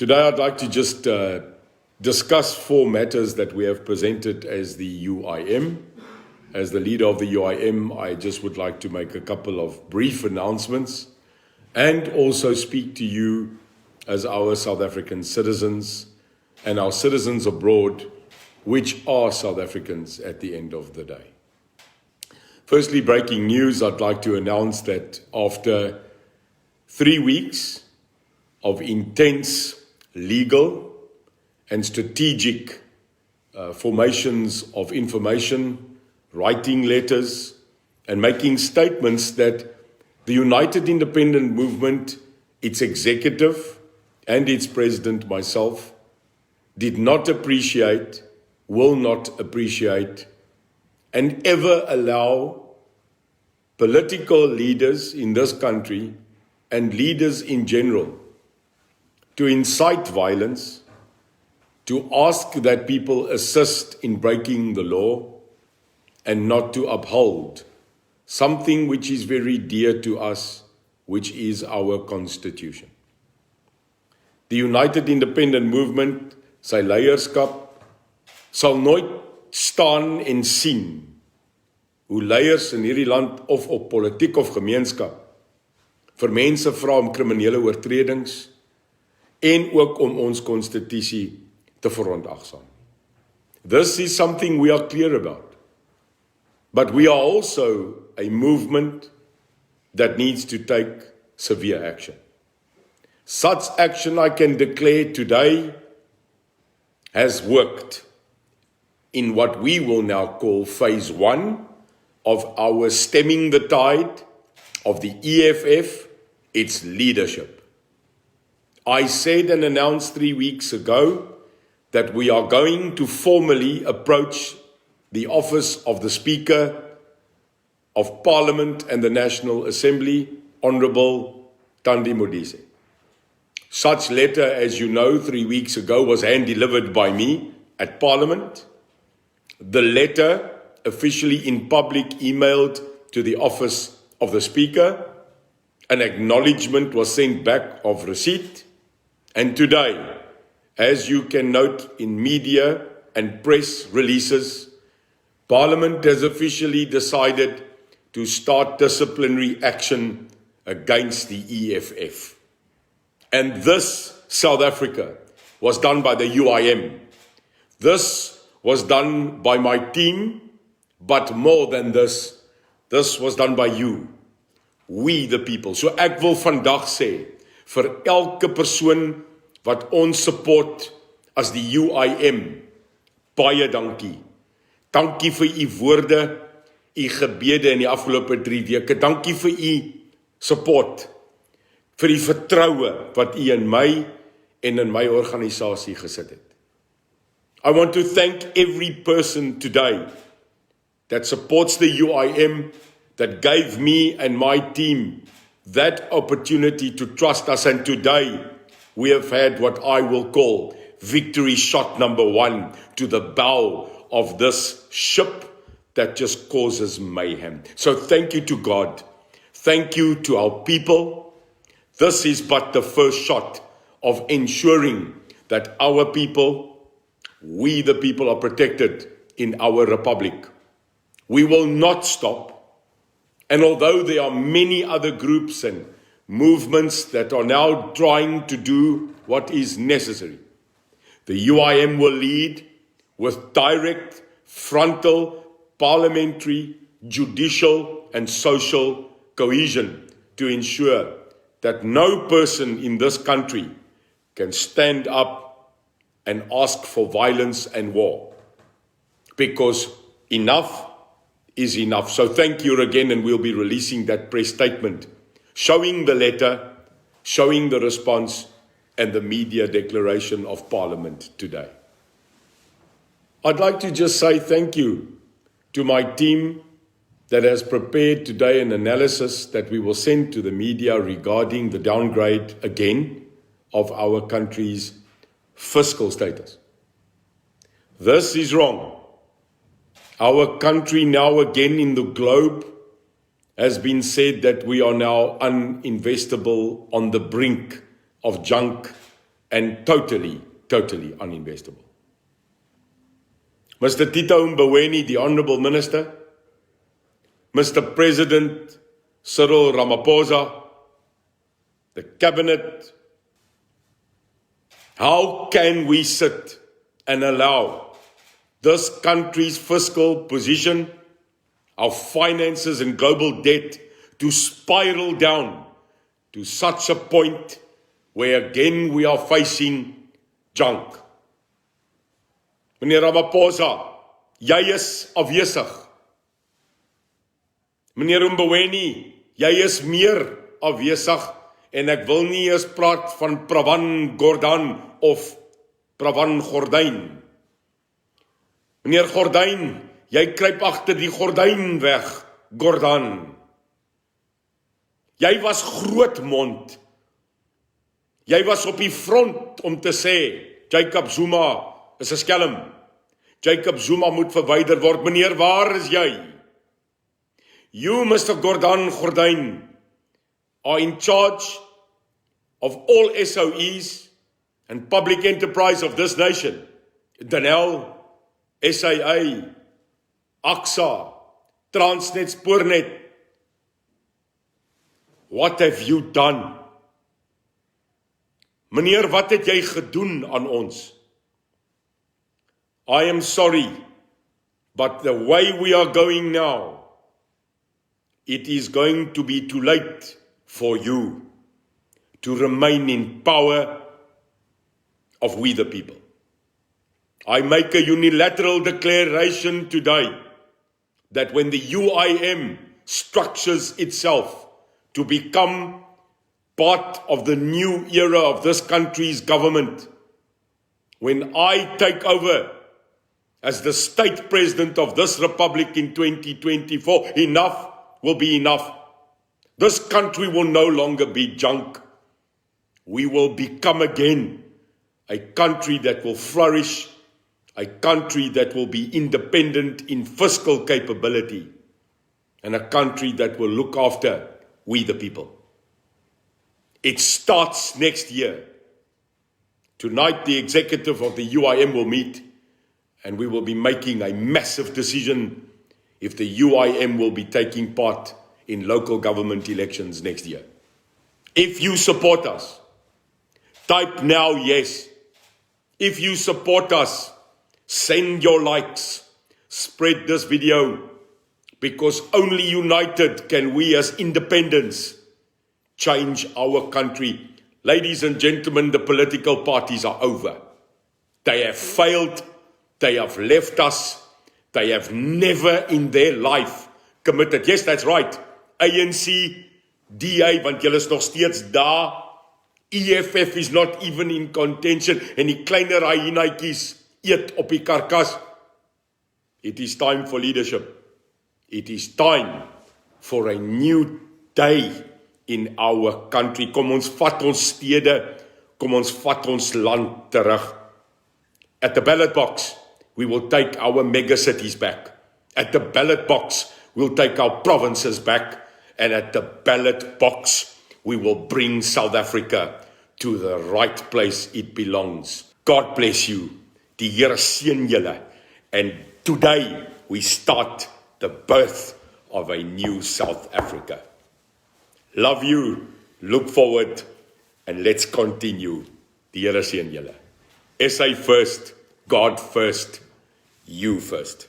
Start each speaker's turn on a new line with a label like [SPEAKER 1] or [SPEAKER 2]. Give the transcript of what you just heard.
[SPEAKER 1] Today I'd like to just discuss four matters that we have presented as the UIM. As the leader of the UIM, I just would like to make a couple of brief announcements and also speak to you as our South African citizens and our citizens abroad, which are South Africans at the end of the day. Firstly, breaking news, I'd like to announce that after 3 weeks of intense legal and strategic formations of information, writing letters, and making statements that the United Independent Movement, its executive and its president, myself, did not appreciate, will not appreciate, and ever allow political leaders in this country and leaders in general to incite violence, to ask that people assist in breaking the law, and not to uphold something which is very dear to us, which is our Constitution. Die United Independent Movement, sy leierskap, sal nooit staan en sien hoe leiers in hierdie land of op politiek of gemeenskap vir mense vra om kriminele oortredings en ook om ons konstitusie te verontagsaam. This is something we are clear about. But we are also a movement that needs to take severe action. Such action, I can declare today, has worked in what we will now call phase 1 of our stemming the tide of the EFF, its leadership. I said and announced 3 weeks ago that we are going to formally approach the office of the Speaker of Parliament and the National Assembly, Honourable Thandi Modise. Such letter, as you know, 3 weeks ago was hand-delivered by me at Parliament. The letter, officially in public, emailed to the office of the Speaker. An acknowledgement was sent back of receipt. And today, as you can note in media and press releases, Parliament has officially decided to start disciplinary action against the EFF. And this, South Africa, was done by the UIM. This was done by my team, but more than this was done by you, we the people. So ek wil vandag sê, vir elke persoon wat ons support as die UIM, baie dankie. Dankie vir u woorde, u gebede in die afgelope 3 weke. Dankie vir u support, vir die vertroue wat u in my en in my organisasie gesit het. I want to thank every person today that supports the UIM, that gave me and my team that opportunity to trust us. And today we have had what I will call victory shot number 1 to the bow of this ship that just causes mayhem. So thank you to God. Thank you to our people. This is but the first shot of ensuring that our people, we the people, are protected in our republic. We will not stop. And although there are many other groups and movements that are now trying to do what is necessary, the UIM will lead with direct, frontal, parliamentary, judicial, and social cohesion to ensure that no person in this country can stand up and ask for violence and war. Because enough is enough. So thank you again, and we'll be releasing that press statement, showing the letter, showing the response, and the media declaration of Parliament today. I'd like to just say thank you to my team that has prepared today an analysis that we will send to the media regarding the downgrade again of our country's fiscal status. This is wrong. Our country now again in the globe has been said that we are now uninvestable, on the brink of junk and totally uninvestable. Mr. Tito Mboweni, the Honourable Minister, Mr. President Cyril Ramaphosa, the Cabinet, how can we sit and allow this country's fiscal position, our finances and global debt to spiral down to such a point where again we are facing junk? Meneer Ramaphosa, jy is afwesig. Meneer Mboweni, jy is meer afwesig en ek wil nie eens praat van Pravan Gordhan of Pravan Gordyn. Meneer Gordyn, jy kruip agter die gordyn weg, Gordhan. Jy was grootmond. Jy was op die front om te sê, Jacob Zuma is 'n skelm. Jacob Zuma moet verwyder word. Meneer, waar is jy? You, Mr. Gordhan Gordyn, are in charge of all SOEs and public enterprise of this nation. Denel, SAA, AXA, Transnet, Spoornet. What have you done? Meneer, wat het jy gedoen aan ons? I am sorry, but the way we are going now, it is going to be too late for you to remain in power of we the people. I make a unilateral declaration today that when the UIM structures itself to become part of the new era of this country's government, when I take over as the state president of this republic in 2024, enough will be enough. This country will no longer be junk. We will become again a country that will flourish, a country that will be independent in fiscal capability, and a country that will look after we the people. It starts next year. Tonight, the executive of the UIM will meet, and we will be making a massive decision if the UIM will be taking part in local government elections next year. If you support us, type now yes. If you support us, send your likes, spread this video, because only united can we as independents change our country. Ladies and gentlemen, the political parties are over. They have failed. They have left us. They have never in their life committed. Yes, that's right. ANC, DA, want julle is nog steeds daar. EFF is not even in contention. En die kleiner hyenaatjies eet op die karkas. It is time for leadership. It is time for a new day in our country. Kom ons vat ons stede, kom ons vat ons land terug. At the ballot box, we will take our mega cities back. At the ballot box, we'll take our provinces back. And at the ballot box, we will bring South Africa to the right place it belongs. God bless you. Die Here seën julle. And today, we start the birth of a new South Africa. Love you, look forward, and let's continue. Die Here seën julle. SA first, God first, you first.